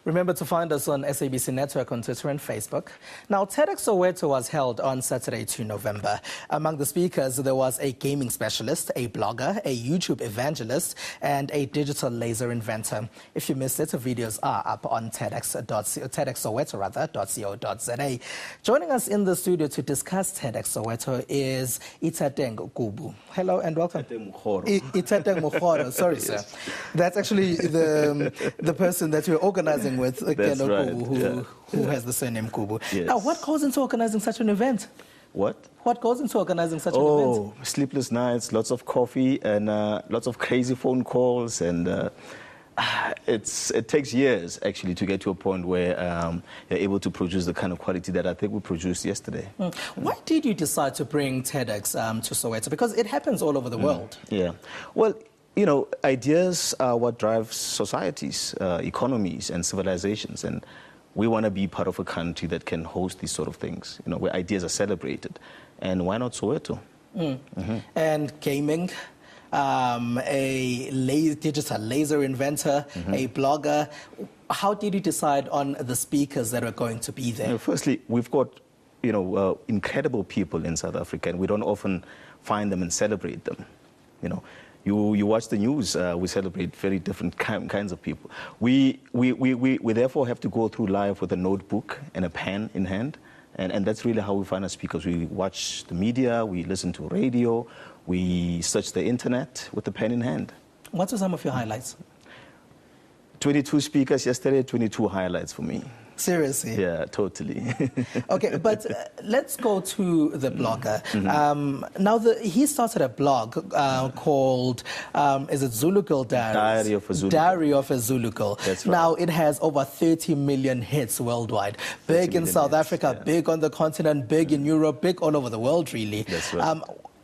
Remember to find us on SABC Network on Twitter and Facebook. Now, TEDxSoweto was held on Saturday, 2 November. Among the speakers, there was a gaming specialist, a blogger, a YouTube evangelist, and a digital laser inventor. If you missed it, the videos are up on TEDxSoweto.co.za. Joining us in the studio to discuss TEDxSoweto is Ithateng Mokgoro. Hello and welcome. Ithateng Mokgoro. Ithateng Mokgoro, sorry, yes, sir. That's actually the person that you're organizing with, That's right. who has the surname Kubu. Yes. Now, what goes into organizing such an event? What? What goes into organizing such an event? Oh, sleepless nights, lots of coffee, and lots of crazy phone calls, and it takes years actually to get to a point where you're able to produce the kind of quality that I think we produced yesterday. Why did you decide to bring TEDx to Soweto? Because it happens all over the world. Yeah. Well, you know, ideas are what drives societies, economies, and civilizations, and we want to be part of a country that can host these sort of things, you know, where ideas are celebrated. And why not Soweto? And gaming, a digital laser inventor, a blogger. How did you decide on the speakers that are going to be there? You know, firstly, we've got, you know, incredible people in South Africa, and we don't often find them and celebrate them, you know. You watch the news, we celebrate very different kinds of people. We therefore have to go through life with a notebook and a pen in hand, and that's really how we find our speakers. We watch the media, we listen to radio, we search the internet with the pen in hand. What are some of your highlights? 22 speakers yesterday, 22 highlights for me. Seriously? Yeah, totally. Okay, but let's go to the blogger. Now, he started a blog called, is it Zulu Girl Diaries? Diary of a Zulu Girl. Diary of a Zulu Girl. That's right. Now, it has over 30 million hits worldwide. Big in South Africa, yeah. Big on the continent, big in Europe, big all over the world, really. That's right.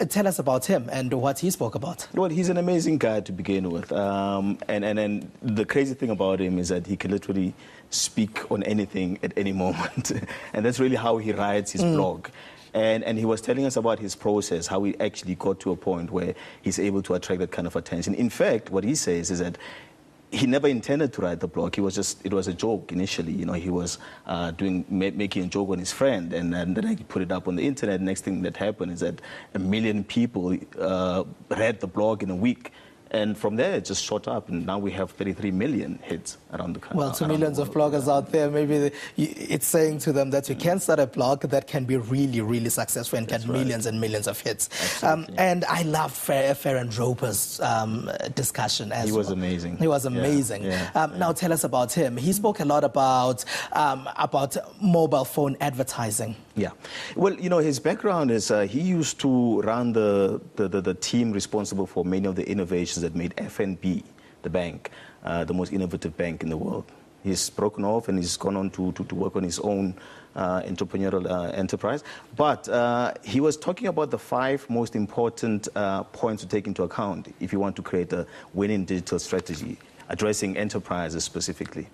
Tell us about him and what he spoke about. Well, he's an amazing guy to begin with. And the crazy thing about him is that he can literally speak on anything at any moment. And that's really how he writes his blog. And he was telling us about his process, how he actually got to a point where he's able to attract that kind of attention. In fact, what he says is that he never intended to write the blog. It was a joke initially. You know, he was making a joke on his friend, and then he put it up on the internet. Next thing that happened is that 1 million people read the blog in a week. And from there, it just shot up, and now we have 33 million hits around the country. Well, to millions of bloggers out there, maybe it's saying to them that you can start a blog that can be really, really successful and get millions and millions of hits. And I love Farron Roper's discussion as well. He was amazing. He was amazing. Yeah. Now, tell us about him. He spoke a lot about mobile phone advertising. Yeah. Well, you know, his background is he used to run the team responsible for many of the innovations that made FNB, the bank, the most innovative bank in the world. He's broken off and he's gone on to work on his own entrepreneurial enterprise. But he was talking about the 5 most important points to take into account if you want to create a winning digital strategy, addressing enterprises specifically.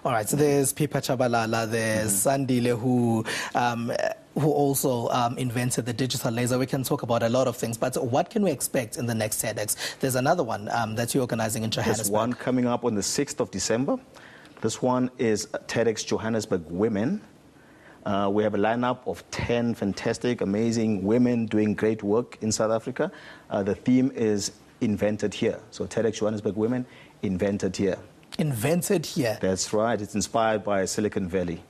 All right, so there's Pipa Chabalala, there's Sandile, who also invented the digital laser. We can talk about a lot of things, but what can we expect in the next TEDx? There's another one that you're organizing in Johannesburg. There's one coming up on the 6th of December. This one is TEDx Johannesburg Women. We have a lineup of 10 fantastic, amazing women doing great work in South Africa. The theme is Invented Here. So TEDx Johannesburg Women, Invented Here. Invented here. That's right. It's inspired by Silicon Valley.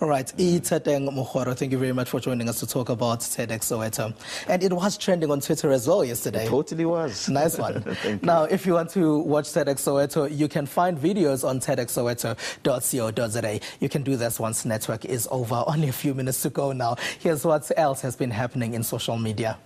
All right. Ithateng Mokgoro, thank you very much for joining us to talk about TEDxSoweto. And it was trending on Twitter as well yesterday. It totally was. Nice one. Thank you. Now, if you want to watch TEDxSoweto, you can find videos on TEDxSoweto.co.za. You can do this once network is over. Only a few minutes to go now. Here's what else has been happening in social media.